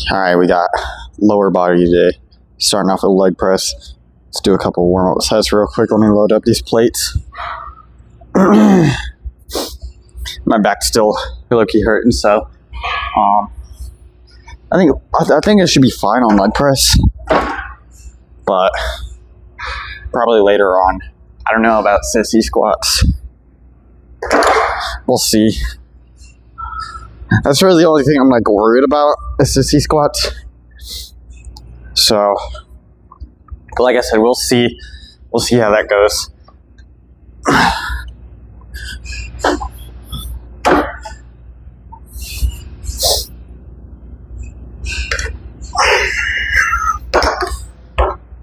Alright, we got lower body today. Starting off with leg press. Let's do a couple warm-up sets real quick. Let me load up these plates. My back's still low-key hurting, so I think it should be fine on leg press, but probably later on. I don't know about sissy squats. We'll see. That's really the only thing I'm like worried about is sissy squats. So, but like I said, we'll see. We'll see how that goes.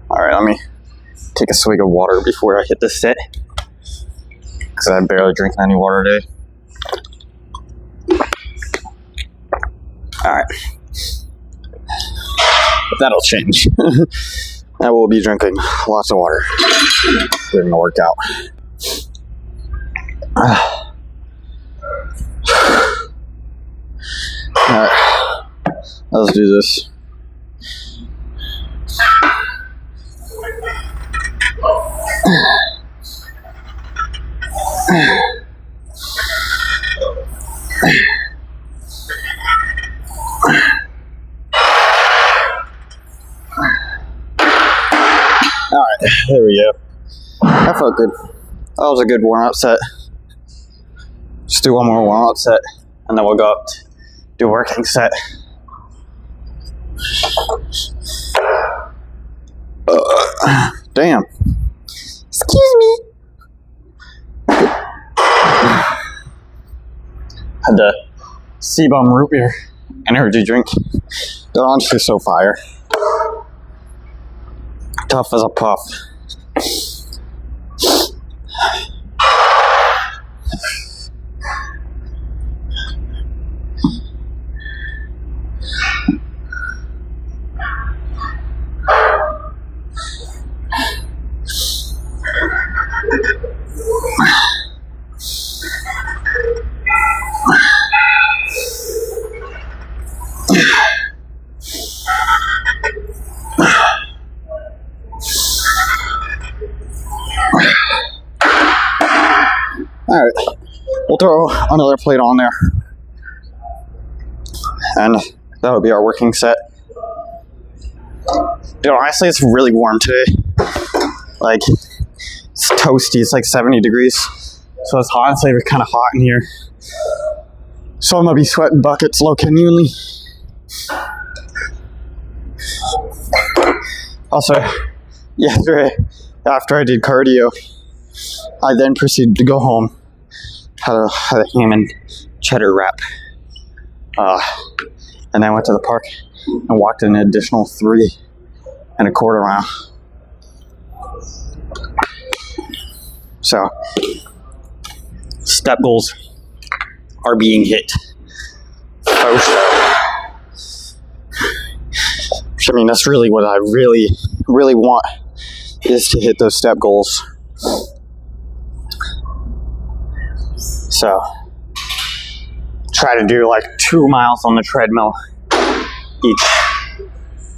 Alright, let me take a swig of water before I hit this set, because I barely drink any water today. Alright. But that'll change. I will be drinking lots of water during the workout. Alright. Let's do this. Alright, there we go. That felt good. That was a good warm-up set. Just do one more warm-up set, and then we'll go up to do a working set. Damn. Excuse me. Had the Seabum root beer energy drink. They're honestly so fire. Tough as a puff. Alright, we'll throw another plate on there, and that would be our working set. Dude, honestly, it's really warm today. Like, it's toasty, it's like 70 degrees, so it's honestly kind of hot in here. So I'm gonna be sweating buckets low continually. Also, yesterday, after I did cardio, I then proceeded to go home, had a ham and cheddar wrap, and then went to the park and walked an additional 3.25 miles. So, step goals are being hit. Oh, I mean, that's really what I really want, is to hit those step goals. So, try to do like 2 miles on the treadmill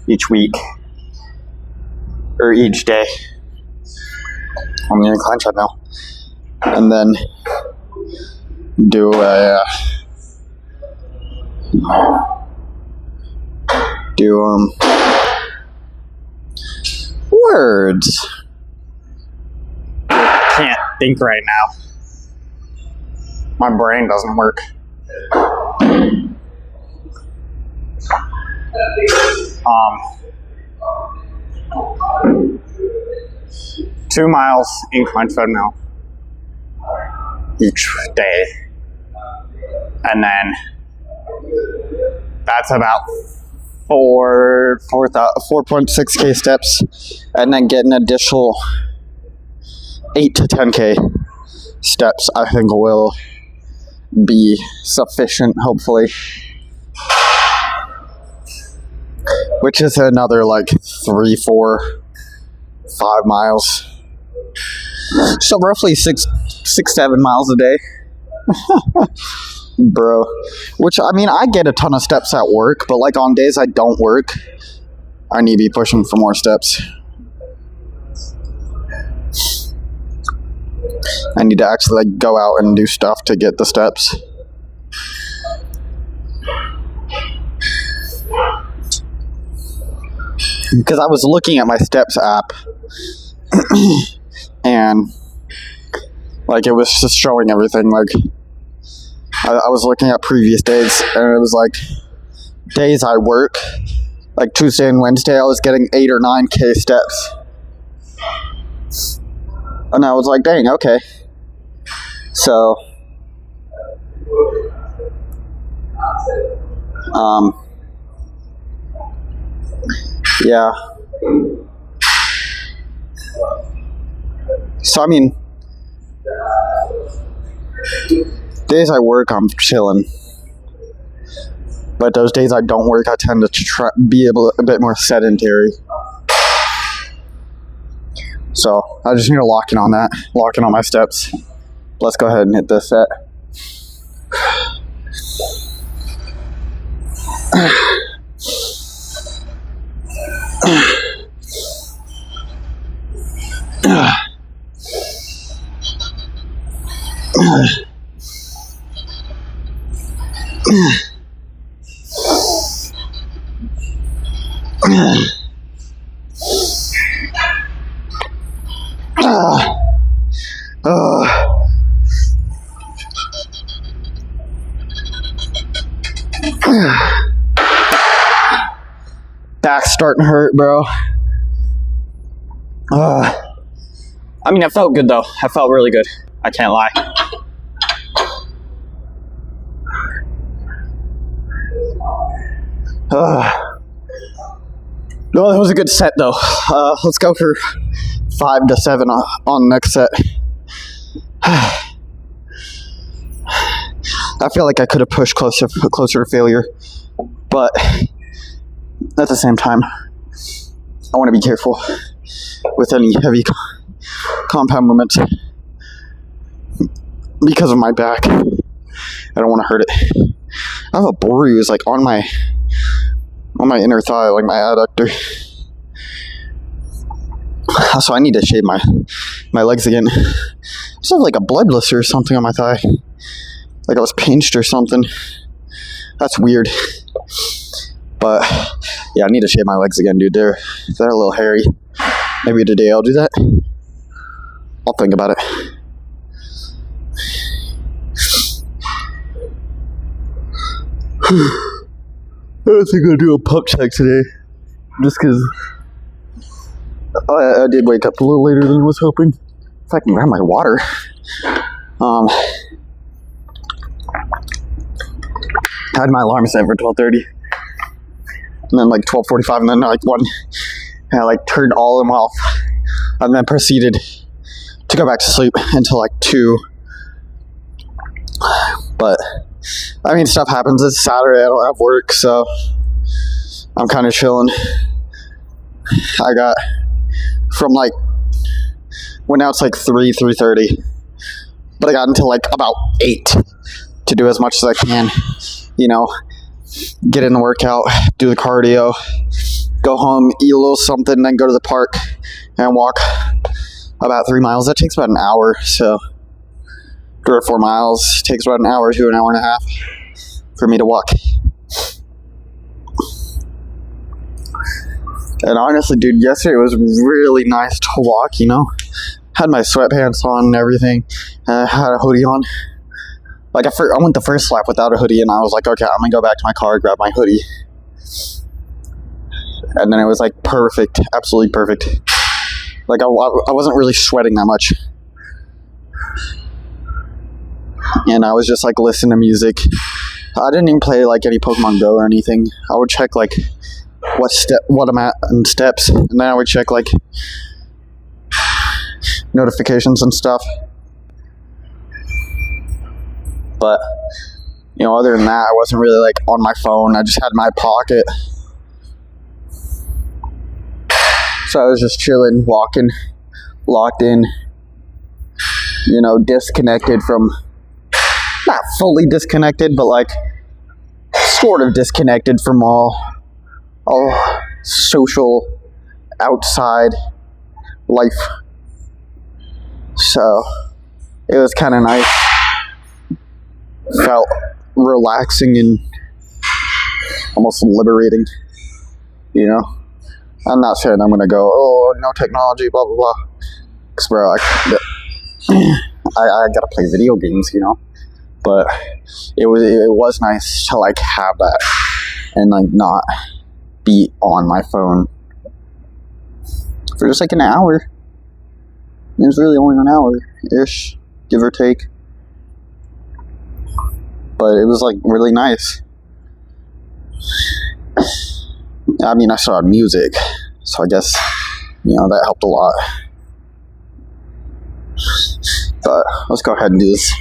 each week, or each day on the incline treadmill, and then do words. Can't think right now. My brain doesn't work. 2 miles incline treadmill each day, and then that's about 4.6k steps, and then get an additional 8 to 10k steps. I think will be sufficient, hopefully, which is another like 3, 4, 5 miles, so roughly 6, 7 miles a day. bro. Which, I mean, I get a ton of steps at work, but like on days I don't work, I need to be pushing for more steps. I need to actually like go out and do stuff to get the steps. Because I was looking at my steps app and like it was just showing everything. Like I was looking at previous days and it was like days I work, like Tuesday and Wednesday I was getting 8 or 9K steps. And I was like, dang, okay. So yeah. So I mean, days I work, I'm chilling. But those days I don't work, I tend to be a bit more sedentary. So I just need to lock in on that, lock in on my steps. Let's go ahead and hit this set. Back's starting to hurt, bro. I mean, it felt good though. I felt really good. I can't lie. No, that was a good set though. Let's go for 5 to 7 on the next set. I feel like I could have pushed closer to failure, but at the same time, I want to be careful with any heavy compound movements because of my back. I don't want to hurt it. I have a bruise like on my inner thigh, like my adductor. So I need to shave my legs again. I just have like a blood blister or something on my thigh. Like I was pinched or something. That's weird. But yeah, I need to shave my legs again, dude. They're a little hairy. Maybe today I'll do that. I'll think about it. I don't think I'll do a pump check today. Just because I did wake up a little later than I was hoping. If I can grab my water. I had my alarm set for 12:30. And then like 12:45 and then like 1. And I like turned all of them off. And then proceeded to go back to sleep until like 2. But I mean, stuff happens. It's Saturday. I don't have work, so I'm kind of chilling. I got from like, well, now it's like 3:30, but I got until like about 8 to do as much as I can. You know, get in the workout, do the cardio, go home, eat a little something, then go to the park and walk about 3 miles. That takes about an hour, so 3 or 4 miles takes about an hour to an hour and a half for me to walk. And honestly, dude, yesterday was really nice to walk, you know? Had my sweatpants on and everything, and I had a hoodie on. Like, I went the first lap without a hoodie, and I was like, okay, I'm gonna go back to my car, grab my hoodie. And then it was like perfect, absolutely perfect. Like, I wasn't really sweating that much. And I was just like listening to music. I didn't even play like any Pokemon Go or anything. I would check like what I'm at in steps, and then I would check like notifications and stuff. But you know, other than that, I wasn't really like on my phone. I just had my pocket, so I was just chilling, walking, locked in, you know, disconnected from not fully disconnected, but like sort of disconnected from all social outside life. So it was kind of nice. Felt relaxing and almost liberating, you know. I'm not saying I'm gonna go, oh, no technology, blah blah blah, because bro, I gotta play video games, you know. But it was nice to like have that and like not be on my phone for just like an hour. It was really only an hour-ish, give or take. But it was like really nice. I mean, I still had music, so I guess, you know, that helped a lot. But let's go ahead and do this.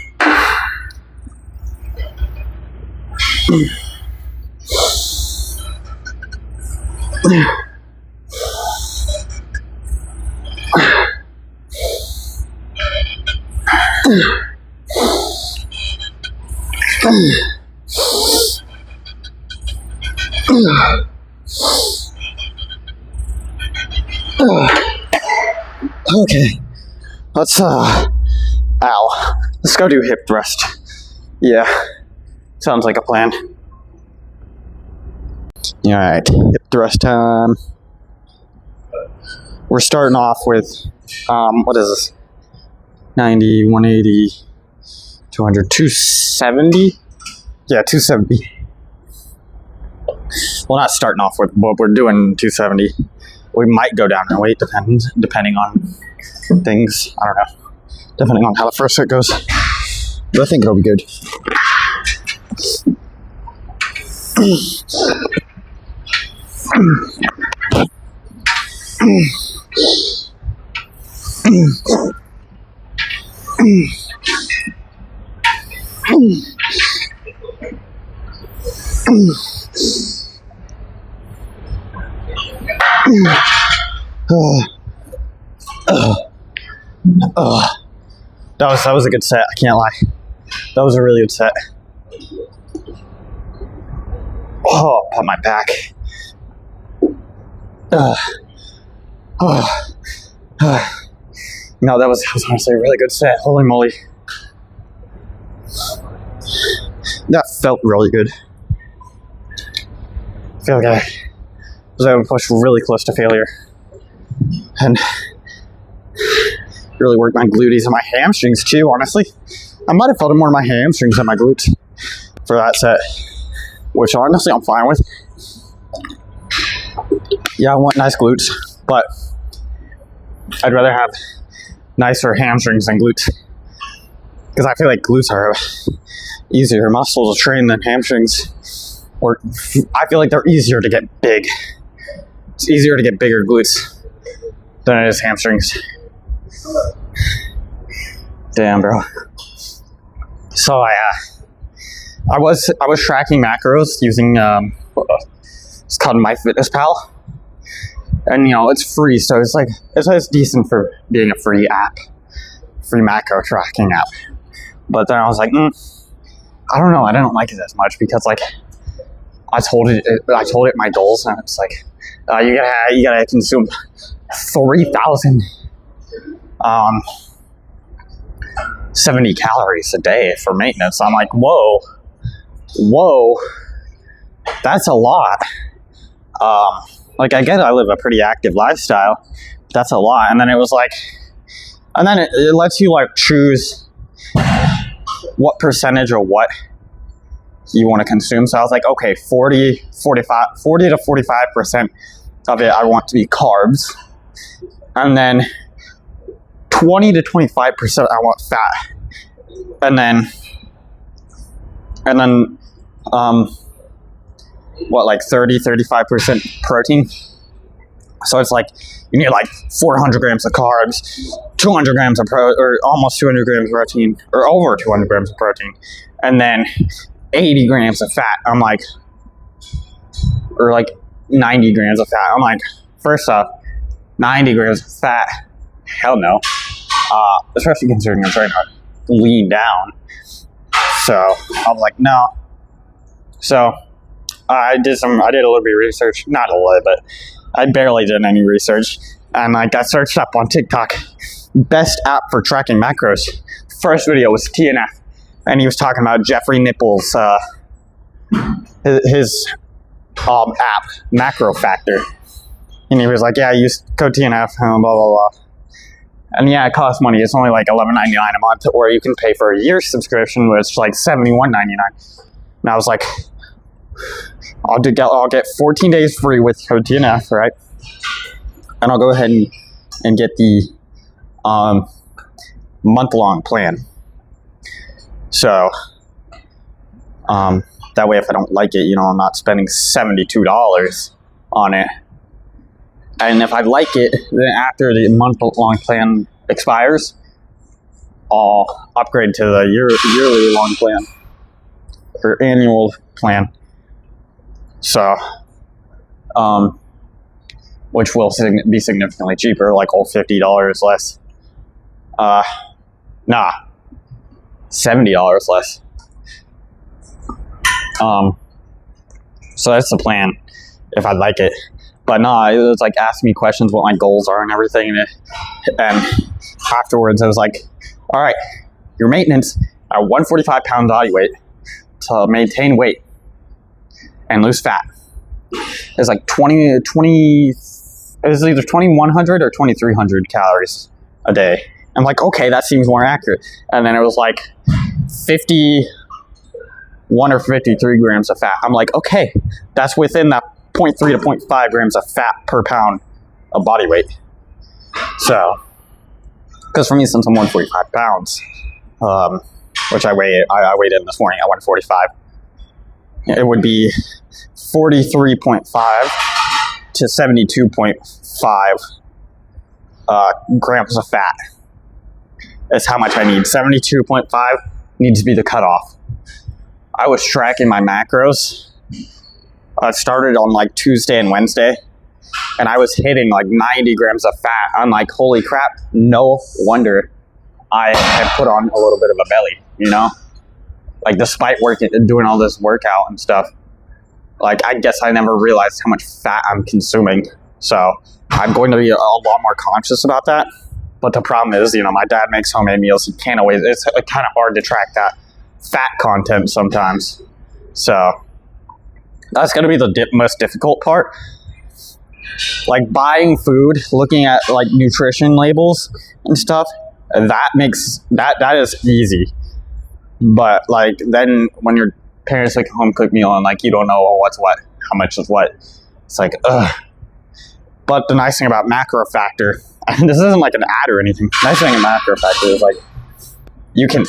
Okay, let's let's go do hip thrust. Yeah, sounds like a plan. Alright, hip thrust time. We're starting off with, what is this? 90, 180, 200, 270? Yeah, 270. Well, not starting off with, but we're doing 270. We might go down in weight, depending on things. I don't know. Depending on how the first set goes. But I think it'll be good. That was a good set, I can't lie. That was a really good set. Oh, pump my back. No, that was honestly a really good set. Holy moly. That felt really good. I feel like I was able to push really close to failure. And really worked my gluteus and my hamstrings too, honestly. I might have felt it more in my hamstrings than my glutes for that set, which honestly I'm fine with. Yeah, I want nice glutes, but I'd rather have nicer hamstrings than glutes, because I feel like glutes are easier muscle to train than hamstrings, or I feel like they're easier to get big. It's easier to get bigger glutes than it is hamstrings. Damn, bro. So I was tracking macros using it's called MyFitnessPal, and you know, it's free, so it's decent for being a free macro tracking app. But then I was like, I don't know, I didn't like it as much, because like I told it my goals, and it's like you gotta consume 3,000 70 calories a day for maintenance. I'm like, whoa, that's a lot. Like, I get I live a pretty active lifestyle. That's a lot. And then it was like, and then it lets you like choose what percentage or what you want to consume. So I was like, okay, 40 to 45% of it I want to be carbs. And then 20 to 25% I want fat. And then what, like 35% protein. So it's like you need like 400 grams of carbs, 200 grams of or almost 200 grams of protein, or over 200 grams of protein, and then 80 grams of fat. I'm like, or like 90 grams of fat. I'm like, first off, 90 grams of fat, hell no. Especially considering I'm trying to lean down. So I was like, no. So I did a little bit of research, not a little, but I barely did any research. And I got searched up on TikTok, best app for tracking macros. First video was TNF, and he was talking about Jeffrey Nipples, his app, Macro Factor. And he was like, yeah, use code TNF, blah, blah, blah. And yeah, it costs money. It's only like $11.99 a month, or you can pay for a year's subscription, which is like $71.99. And I was like, I'll get 14 days free with code TNF, right? And I'll go ahead and get the month-long plan. So that way, if I don't like it, I'm not spending $72 on it. And if I like it, then after the month-long plan expires, I'll upgrade to the yearly long plan or annual plan. So, which will be significantly cheaper, like $50 less. $70 less. So that's the plan, if I like it. But no, it was like asking me questions, what my goals are and everything. And afterwards, I was like, all right, your maintenance at 145 pound body weight to maintain weight and lose fat is like it was either 2,100 or 2,300 calories a day. I'm like, okay, that seems more accurate. And then it was like 51 or 53 grams of fat. I'm like, okay, that's within that 0.3 to 0.5 grams of fat per pound of body weight. So, because for me, since I'm 145 pounds, which I weighed in this morning at 145, it would be 43.5 to 72.5 grams of fat. That's how much I need. 72.5 needs to be the cutoff. I was tracking my macros. I started on like Tuesday and Wednesday, and I was hitting like 90 grams of fat. I'm like, holy crap, no wonder I had put on a little bit of a belly, Like, despite doing all this workout and stuff, like, I guess I never realized how much fat I'm consuming. So I'm going to be a lot more conscious about that. But the problem is, my dad makes homemade meals. He can't always, it's kind of hard to track that fat content sometimes. So that's going to be the most difficult part. Like, buying food, looking at like nutrition labels and stuff, that is easy. But like, then when your parents make a home cooked meal and like you don't know what's what, how much is what, it's like, ugh. But the nice thing about Macro Factor, and this isn't like an ad or anything, the nice thing about Macro Factor is like, you can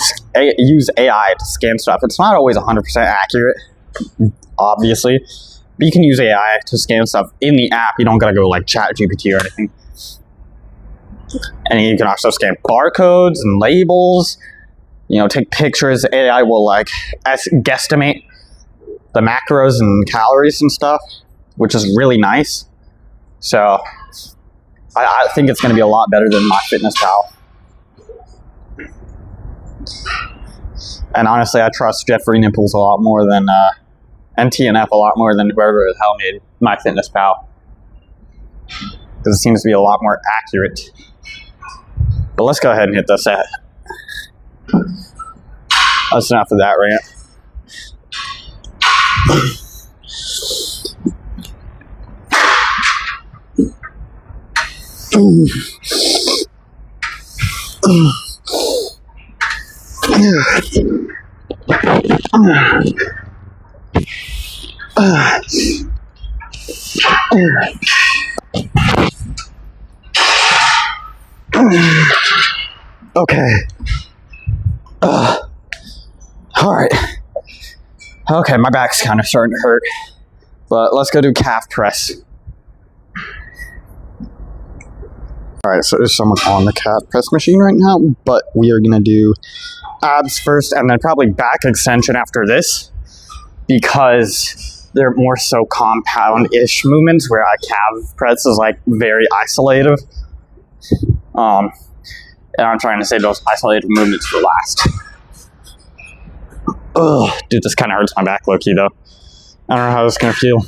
use AI to scan stuff. It's not always 100% accurate, obviously, but you can use AI to scan stuff in the app. You don't gotta go like ChatGPT or anything. And you can also scan barcodes and labels, take pictures. AI will like guesstimate the macros and calories and stuff, which is really nice. So I think it's going to be a lot better than MyFitnessPal. And honestly, I trust Jeffrey Nipples a lot more than and TNF a lot more than whoever the hell made MyFitnessPal, because it seems to be a lot more accurate. But let's go ahead and hit the set. That's enough of that rant. Okay. All right. Okay, my back's kind of starting to hurt, but let's go do calf press. All right, so there's someone on the calf press machine right now, but we are gonna do abs first and then probably back extension after this, because they're more so compound-ish movements, where a calf press is like very isolative. And I'm trying to save those isolated movements for last. Ugh, dude, this kind of hurts my back, low-key, though. I don't know how this is going to feel.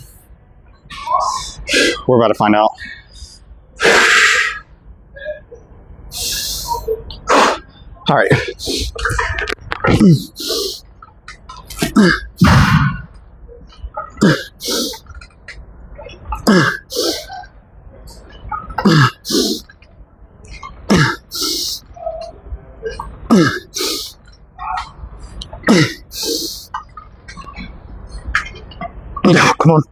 We're about to find out. All right. Come on.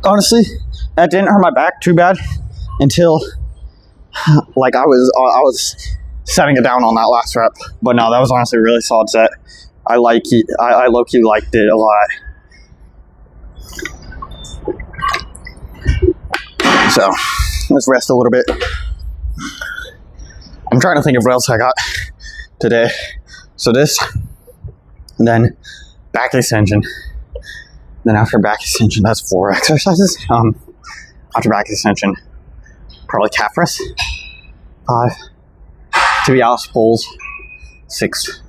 Honestly, that didn't hurt my back too bad until like I was setting it down on that last rep. But no, that was honestly a really solid set. I low-key liked it a lot. So let's rest a little bit. I'm trying to think of what else I got today. So this, and then back extension. Then after back extension, that's 4 exercises. After back extension, probably calf press, 5. 2 Alice pulls, 6.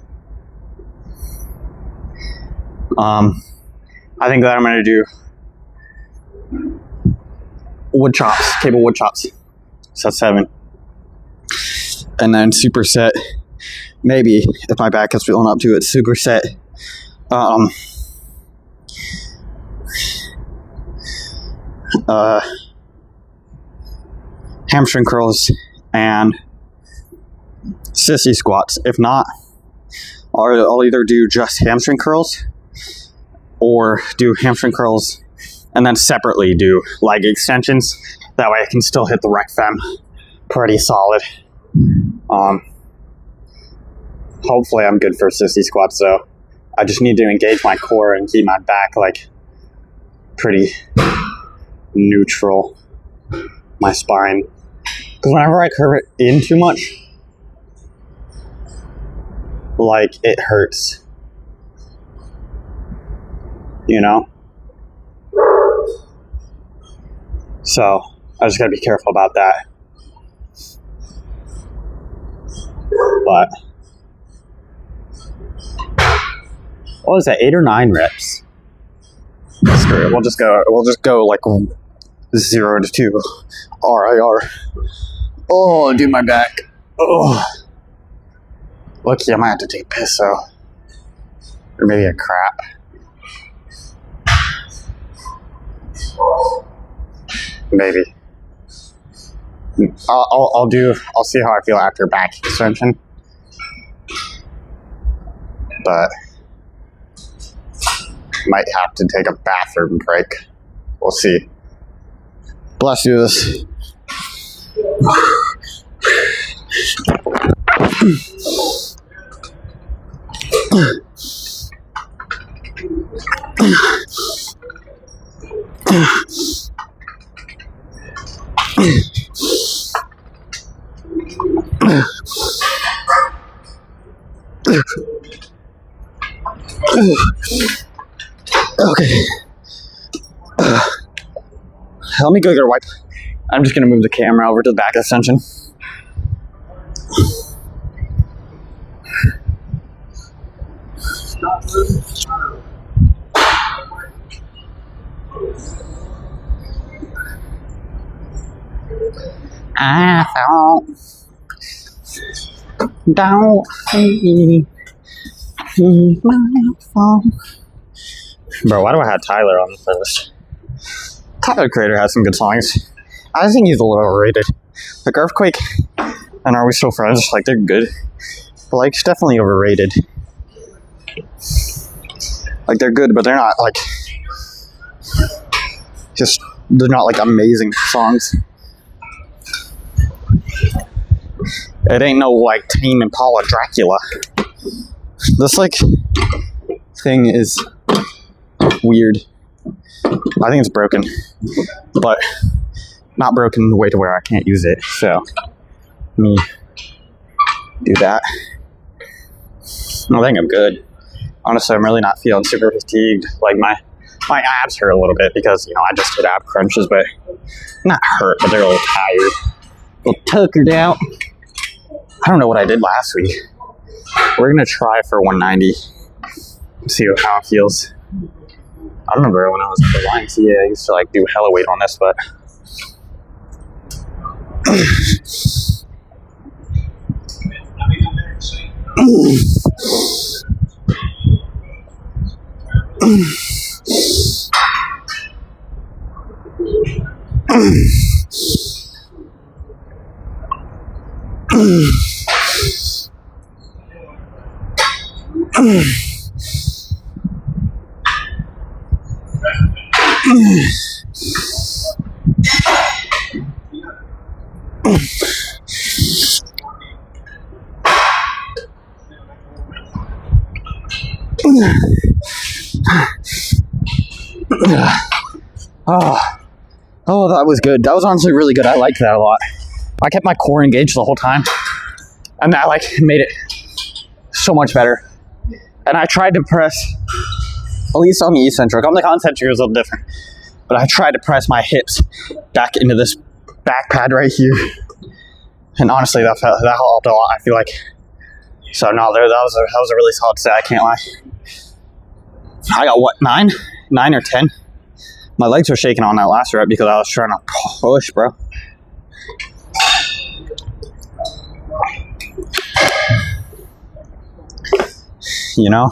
I think that I'm gonna do wood chops, cable wood chops. So that's 7. And then superset, maybe if my back is feeling up to it, superset. Hamstring curls and sissy squats. If not, I'll either do just hamstring curls or do hamstring curls and then separately do leg extensions. That way I can still hit the rec fem pretty solid. Hopefully I'm good for sissy squats though. I just need to engage my core and keep my back like pretty neutral, my spine. Because whenever I curve it in too much, like it hurts. You know? So I just gotta be careful about that. But what was that, 8 or 9 reps? Screw it. We'll just go like 0 to 2 RIR. Oh, dude, my back. Oh, lucky I might have to take piss though, or maybe a crap. Maybe. I'll see how I feel after back extension. But might have to take a bathroom break. We'll see. But let's do this. Okay. Let me go get a wipe. I'm just gonna move the camera over to the back extension. I don't see my phone. Bro, why do I have Tyler on the playlist? Tyler Creator has some good songs. I think he's a little overrated. Like Earthquake and Are We Still Friends? Like, they're good. But, like, it's definitely overrated. Like, they're good, but they're not, like, they're not, like, amazing songs. It ain't no, like, Tame Impala Dracula. This, like, thing is weird. I think it's broken. But not broken the way to where I can't use it. So, let me do that. I think I'm good. Honestly, I'm really not feeling super fatigued. Like, my abs hurt a little bit because, you know, I just did ab crunches, but not hurt, but they're a little tired. A little tuckered out. I don't know what I did last week. We're gonna try for 190. See how it feels. I remember when I was at the YMCA, I used to like do hella weight on this, but oh, that was good. That was honestly really good. I liked that a lot. I kept my core engaged the whole time, and that like made it so much better. And I tried to press, at least on the eccentric. On the concentric, it was a little different, but I tried to press my hips back into this back pad right here, and honestly, that helped a lot. I feel like. So no, that was a really solid set. I can't lie. I got what, 9 or 10. My legs were shaking on that last rep because I was trying to push, bro. You know?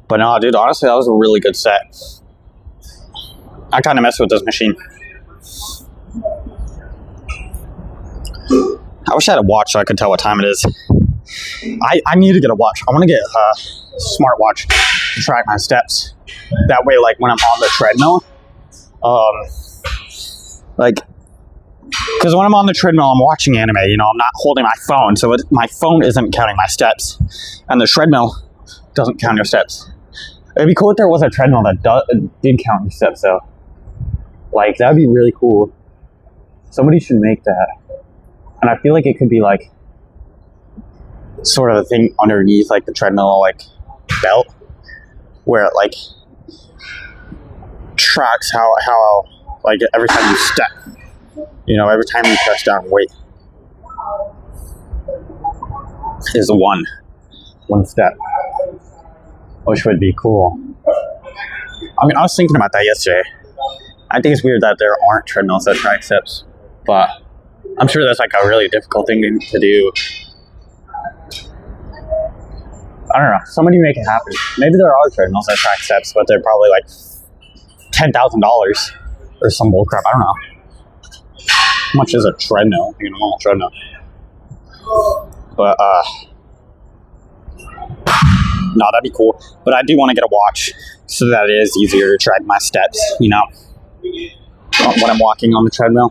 But no, dude, honestly, that was a really good set. I kind of mess with this machine. I wish I had a watch so I could tell what time it is. I need to get a watch. I want to get a smartwatch to track my steps. That way, like, when I'm on the treadmill, like, because when I'm on the treadmill, I'm watching anime, you know, I'm not holding my phone, so my phone isn't counting my steps, and the treadmill doesn't count your steps. It'd be cool if there was a treadmill that did count your steps, though. Like, that'd be really cool. Somebody should make that. And I feel like it could be, like, sort of a thing underneath, like, the treadmill, like, belt, where it, like, tracks how like every time you step, you know, every time you press down weight is one step, which would be cool. I mean, I was thinking about that yesterday. I think it's weird that there aren't treadmills that track steps, but I'm sure that's like a really difficult thing to do. I don't know. Somebody make it happen. Maybe there are treadmills that track steps, but they're probably like $10,000 or some bullcrap. I don't know. How much is a treadmill? You know, normal treadmill. But no, that'd be cool. But I do want to get a watch so that it is easier to track my steps. You know, when I'm walking on the treadmill.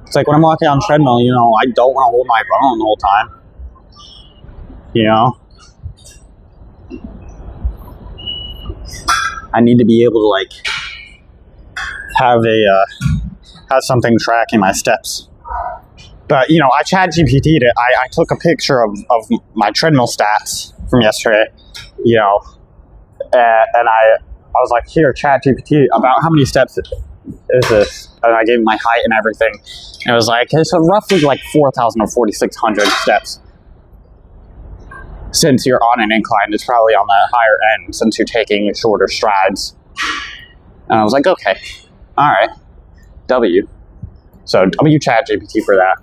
It's like when I'm walking on the treadmill. You know, I don't want to hold my phone the whole time. You know. I need to be able to like have something tracking my steps. But you know, I ChatGPT'd it. I took a picture of my treadmill stats from yesterday. You know, and I was like, here, ChatGPT, about how many steps is this? And I gave him my height and everything. And it was like, it's roughly like 4,000 or 4,600 steps. Since you're on an incline, it's probably on the higher end since you're taking shorter strides. And I was like, okay, all right, W. So W ChatGPT for that.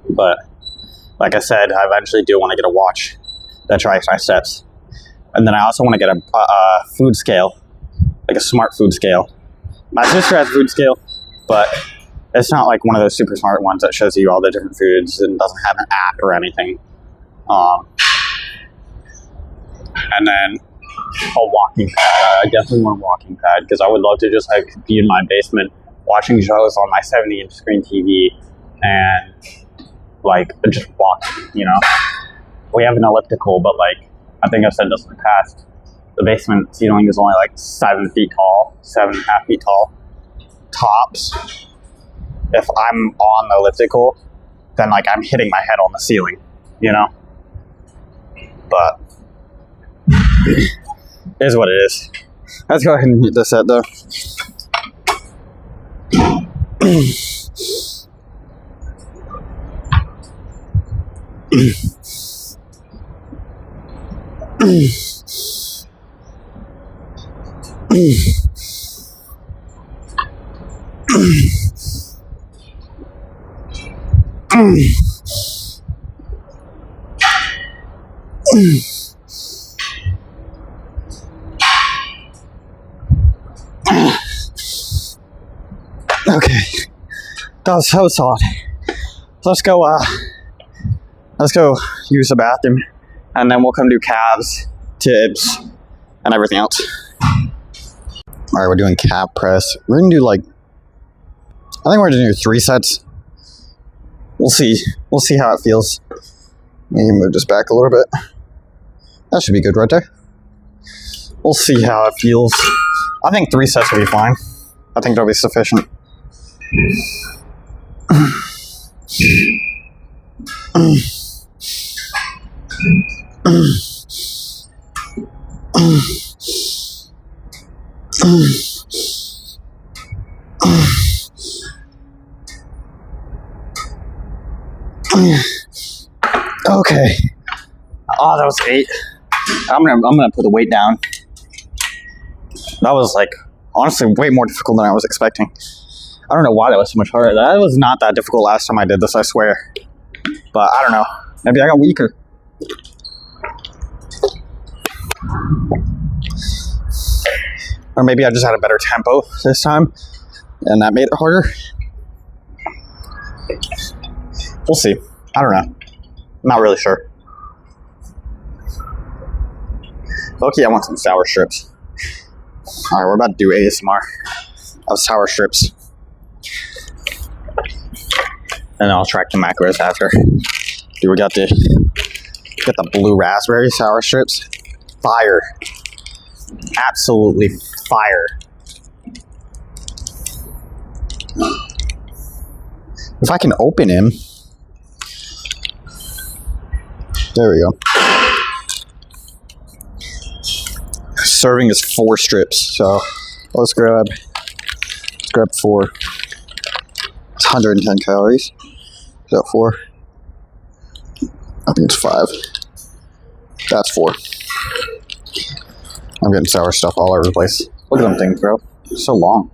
But like I said, I eventually do want to get a watch that tracks my steps. And then I also want to get a food scale, like a smart food scale. My sister has a food scale, but it's not like one of those super smart ones that shows you all the different foods and doesn't have an app or anything. And then a walking pad. I definitely want a walking pad because I would love to just like be in my basement watching shows on my 70-inch screen TV and like just walk, you know. We have an elliptical, but like I think I've said this in the past, the basement ceiling is only like 7 feet tall, 7.5 feet tall. Tops. If I'm on the elliptical, then like I'm hitting my head on the ceiling, you know. But is what it is. Let's go ahead and hit this set though. Okay, that was so solid. Let's go use the bathroom, and then we'll come do calves, tips, and everything else. All right, we're doing calf press. We're gonna do I think we're gonna do 3 sets. We'll see how it feels. Maybe move this back a little bit. That should be good right there. We'll see how it feels. I think 3 sets will be fine. I think that'll be sufficient. Okay. Oh, that was 8. I'm gonna put the weight down. That was honestly way more difficult than I was expecting. I don't know why that was so much harder. That was not that difficult last time I did this, I swear. But I don't know. Maybe I got weaker. Or maybe I just had a better tempo this time, and that made it harder. We'll see. I don't know. Not really sure. Okay, I want some sour strips. Alright, we're about to do ASMR of sour strips. And I'll track the macros after. Dude, we got the blue raspberry sour strips. Fire. Absolutely fire. If I can open him. There we go. Serving is 4 strips, so let's grab 4. It's 110 calories. Is that 4? I think it's 5. That's 4. I'm getting sour stuff all over the place. Look at them things, bro. They're so long.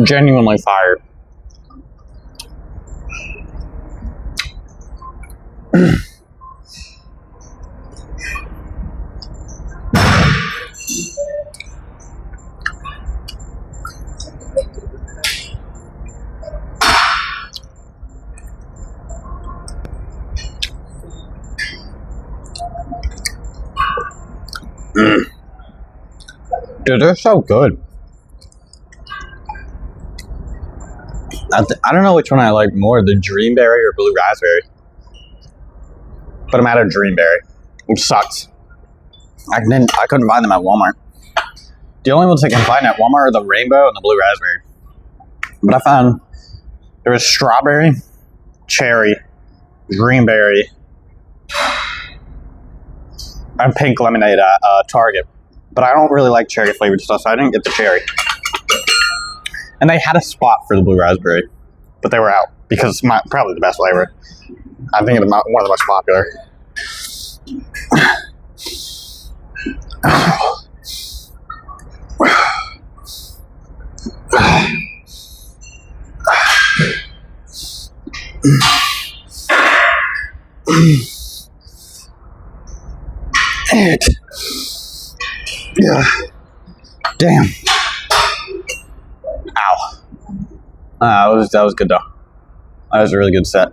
Genuinely fire. Dude, they're so good. I don't know which one I like more, the Dreamberry or Blue Raspberry. But I'm out of Dreamberry, which sucks. I couldn't find them at Walmart. The only ones I can find at Walmart are the Rainbow and the Blue Raspberry. But I found there was strawberry, cherry, Dreamberry, and pink lemonade at Target. But I don't really like cherry flavored stuff, so I didn't get the cherry. And they had a spot for the Blue Raspberry, but they were out because it's probably the best flavor. I think it's one of the most popular. Yeah. Damn. Ow. That was good though. That was a really good set.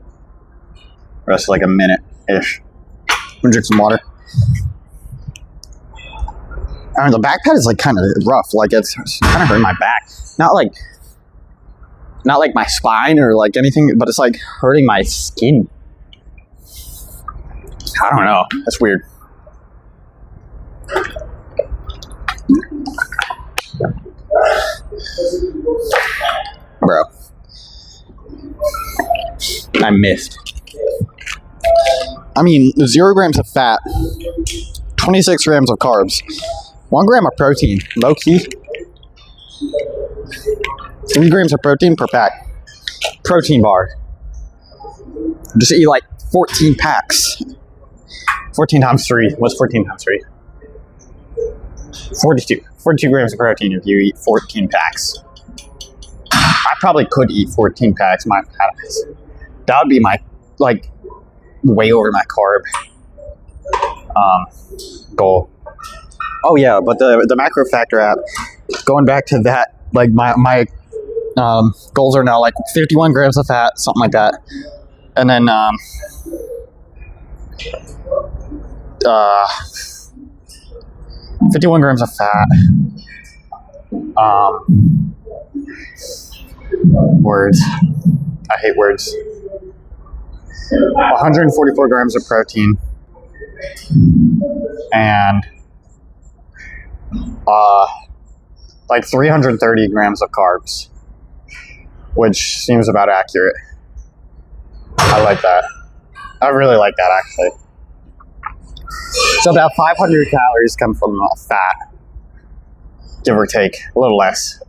Rest of like a minute-ish. I'm gonna drink some water. The back pad is like kind of rough. Like it's kind of hurting my back. Not like my spine or like anything, but it's like hurting my skin. I don't know. That's weird. Bro. I missed. I mean, 0 grams of fat, 26 grams of carbs, 1 gram of protein, low key. 3 grams of protein per pack. Protein bar. Just eat like 14 packs. 14 times 3. What's 14 times 3? 42. 42 grams of protein if you eat 14 packs. I probably could eat 14 packs. That would be my, like, way over my carb goal. Oh yeah, but the Macro Factor app, going back to that, like my goals are now like 51 grams of fat, something like that. And then 51 grams of fat. Words. I hate words. 144 grams of protein. And like 330 grams of carbs. Which seems about accurate. I like that. I really like that, actually. So about 500 calories come from fat, give or take, a little less.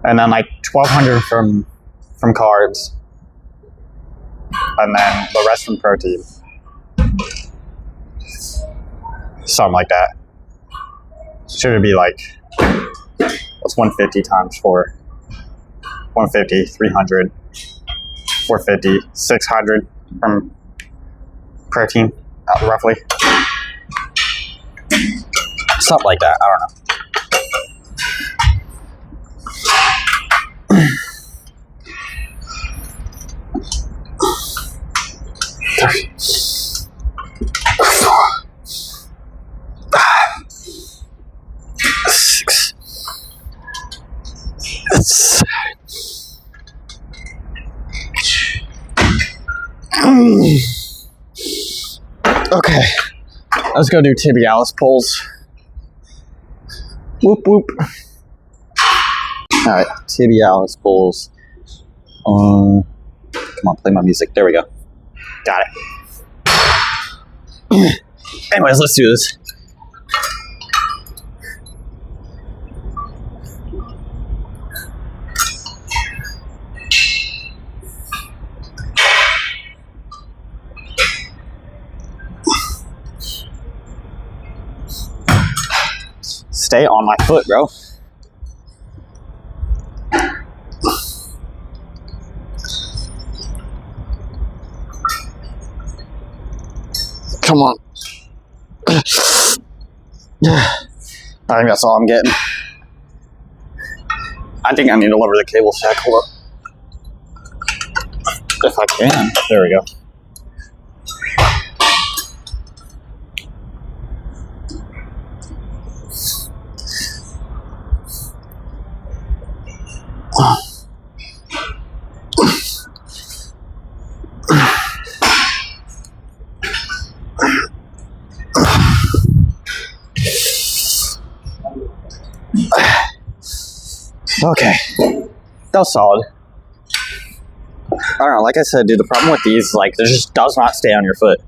And then like 1,200 from carbs. And then the rest from protein. Something like that. Should it be like, what's 150 times 4? 150, 300, 450, 600 from protein, roughly. Something like that, I don't know. Okay, let's go do tibialis pulls. Whoop whoop. Alright, tibialis pulls. Come on, play my music. There we go. Got it. Anyways, let's do this. Stay on my foot, bro. Come on. I think that's all I'm getting. I think I need to lower the cable stack. Hold up. If I can. There we go. Okay, that was solid. I don't know, like I said, dude, the problem with these is like, it just does not stay on your foot.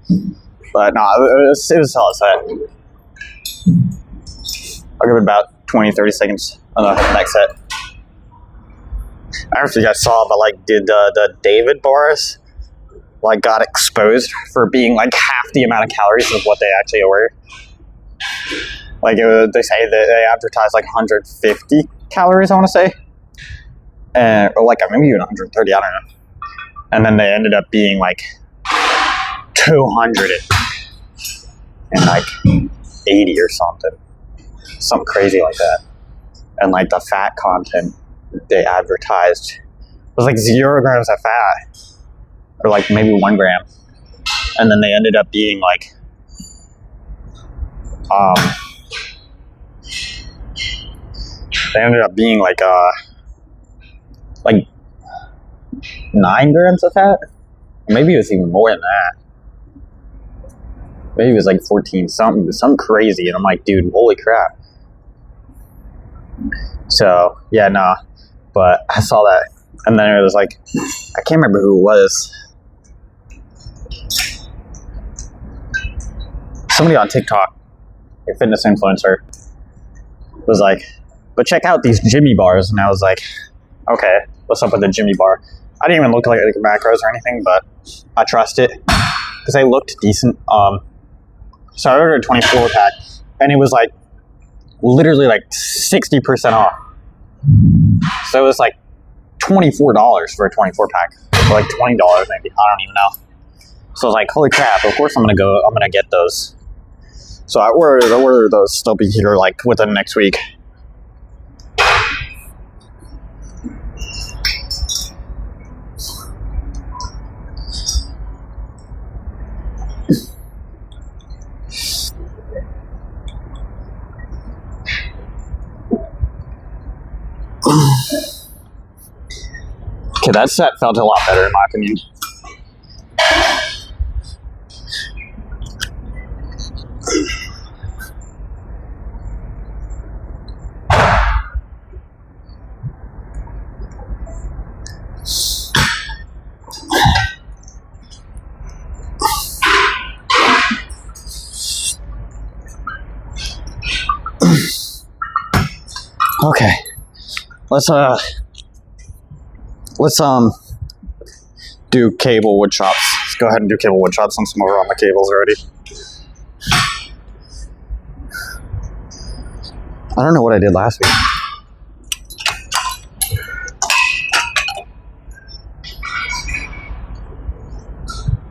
But no, it was a solid set. I'll give it about 20-30 seconds on the next set. I don't know if you guys saw, but like, did the David bars like got exposed for being like half the amount of calories of what they actually were. Like they say that they advertise like 150 calories, I want to say, or like maybe even 130. I don't know. And then they ended up being like 200 and like 80 or something crazy like that. And like the fat content they advertised was like 0 grams of fat, or like maybe 1 gram, and then they ended up being like like 9 grams of fat. Maybe it was even more than that. Maybe it was like 14, something crazy. And I'm like, dude, holy crap. So, yeah, nah. But I saw that. And then it was like, I can't remember who it was. Somebody on TikTok, a fitness influencer, was like, but check out these Jimmy bars. And I was like, okay, what's up with the Jimmy bar? I didn't even look like macros or anything, but I trust it because they looked decent. So I ordered a 24 pack, and it was like literally like 60% off. So it was like $24 for a 24 pack, or like $20 maybe. I don't even know. So I was like, holy crap! Of course I'm gonna get those. So I ordered those. They'll be here like within next week. Okay, that set felt a lot better in my opinion. Okay, let's do cable wood chops. Let's go ahead and do cable wood chops since I'm over on the cables already. I don't know what I did last week.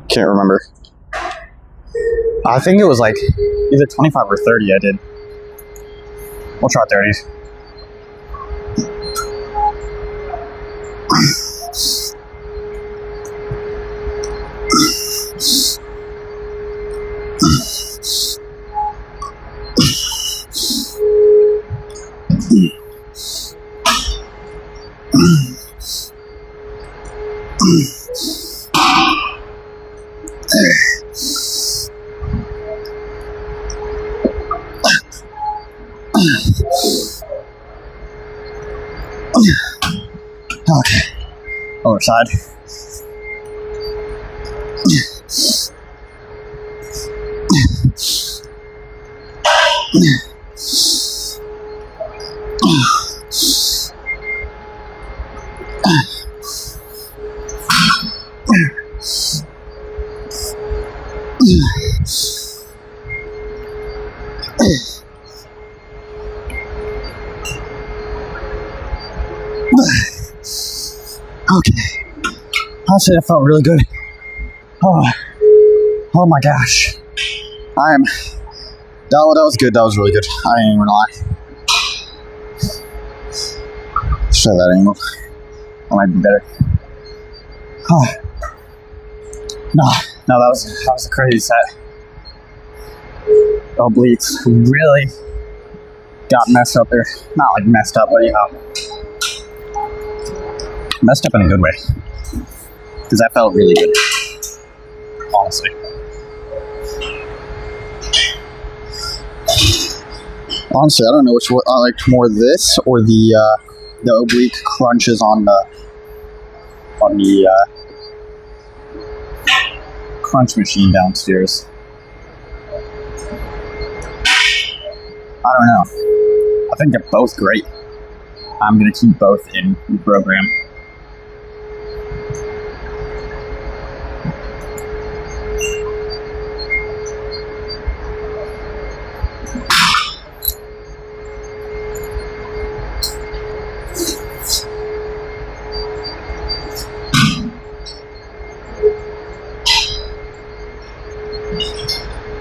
Can't remember. I think it was like either 25 or 30 I did. We'll try 30s. Okay, other side. Okay, honestly, that felt really good. Oh my gosh. That was good. That was really good. I ain't even gonna lie. Try that angle. That might be better. No, that was a crazy set. Obliques really got messed up there. Not like messed up, but you know, messed up in a good way. Because that felt really good. Honestly. Honestly, I don't know which one I liked more, this or the oblique crunches on the crunch machine downstairs. I don't know. I think they're both great. I'm gonna keep both in the program.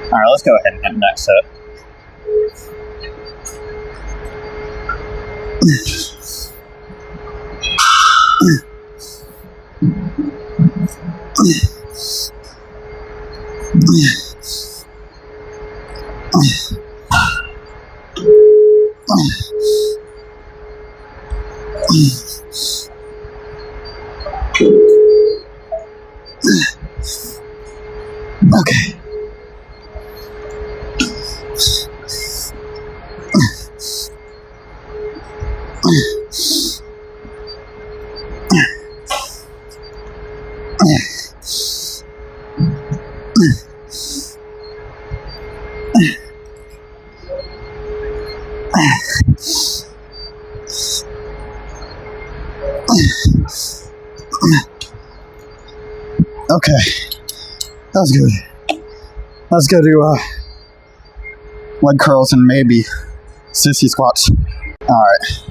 Alright, let's go ahead and get the next set. Okay. Okay, that was good. Let's go to leg curls and maybe sissy squats. Alright,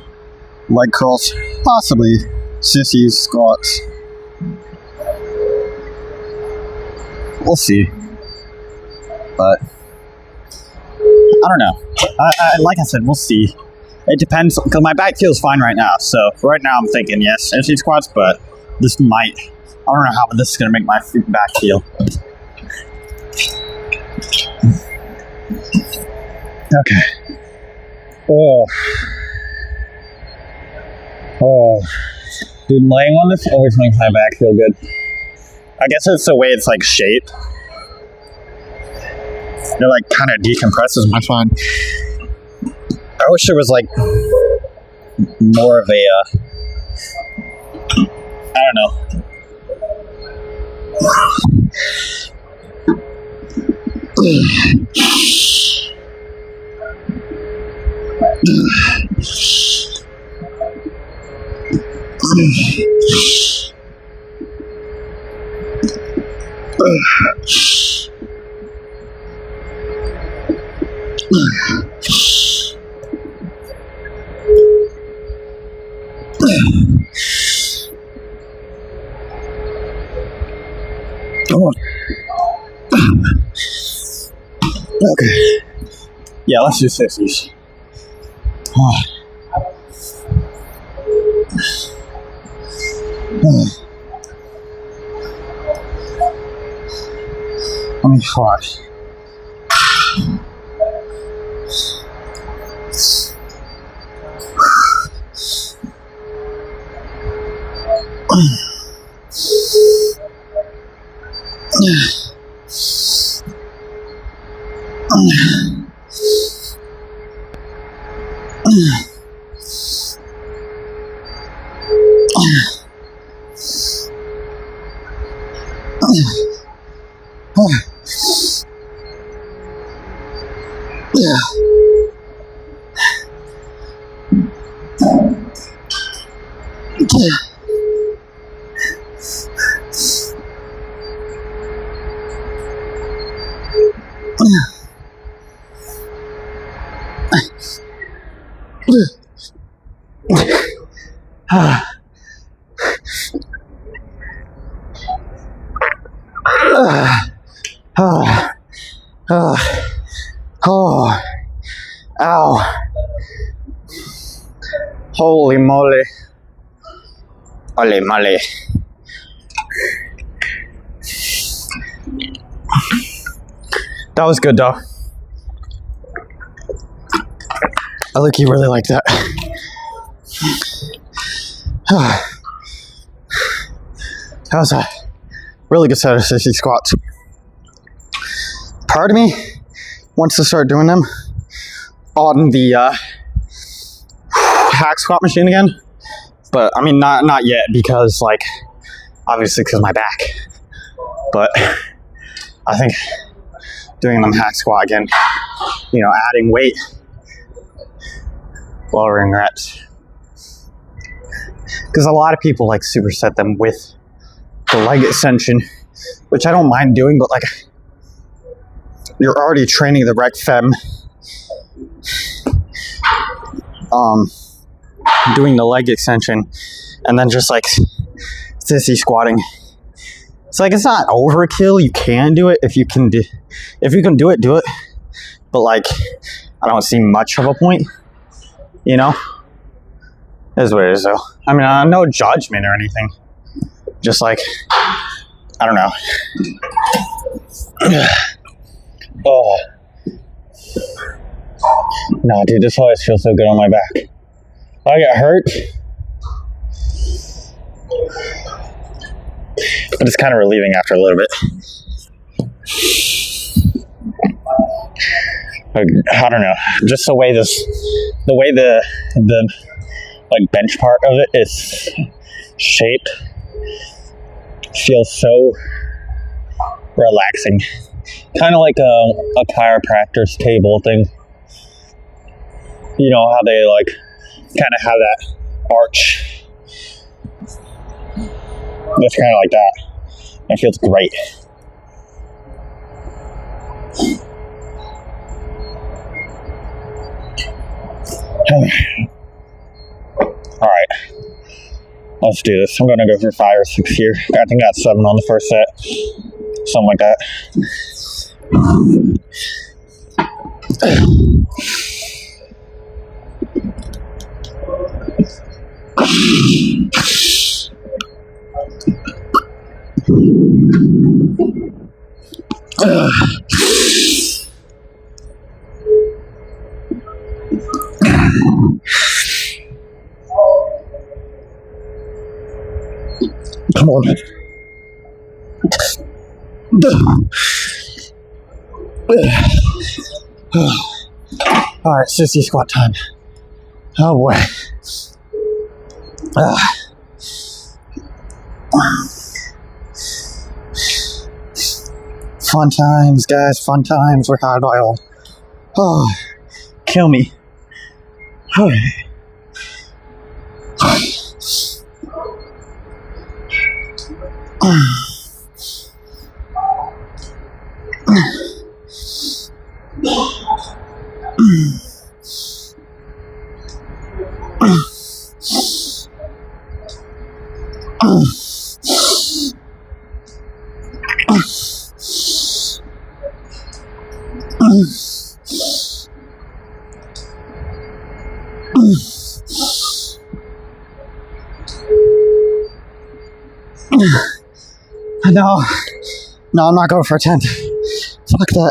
leg curls, possibly sissy squats. We'll see. But I don't know. I like I said, we'll see. It depends, because my back feels fine right now. So right now I'm thinking yes, sissy squats, but this might. I don't know how this is going to make my back feel. Okay. Oh. Dude, laying on this always makes my back feel good. I guess it's the way it's like shaped. It like kind of decompresses my spine. I wish there was like more of a, I don't know. Okay. Yeah, let's do 60s. Let me watch. Ow. Holy moly. Holy moly. That was good though. I think you really like that. That was a really good set of sissy squats. Part of me wants to start doing them on the hack squat machine again, but I mean not yet, because like obviously because of my back. But I think doing them hack squat again, you know, adding weight, lowering reps, because a lot of people like superset them with the leg extension, which I don't mind doing, but like you're already training the rec fem, doing the leg extension, and then just like sissy squatting. It's like, it's not overkill. You can do it if you can do it, do it. But like, I don't see much of a point, you know? It is what it is though. I mean, no judgment or anything. Just like, I don't know. Oh. Nah, dude, this always feels so good on my back. I get hurt. But it's kind of relieving after a little bit. I don't know. Just the way the like bench part of it is shaped. Feels so relaxing. Kind of like a chiropractor's table thing. You know how they like kind of have that arch. It's kind of like that. It feels great. Alright. Let's do this. I'm gonna go for 5 or 6 here. I think I got 7 on the first set. Something like that. Come on. Alright, sissy squat time. Oh boy. Fun times, guys. Fun times. We're hard oil. Oh, kill me. No, I'm not going for a 10. Fuck that.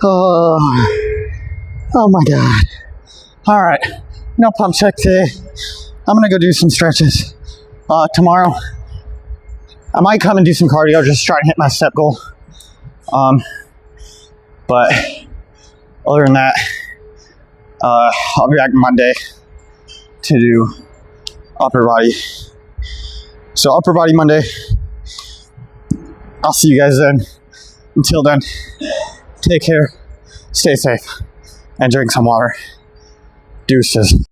Oh my god. Alright, no pump check today. I'm gonna go do some stretches. Tomorrow, I might come and do some cardio, just try to hit my step goal. But other than that, I'll be back Monday to do upper body. So upper body Monday. I'll see you guys then. Until then, take care, stay safe, and drink some water. Deuces.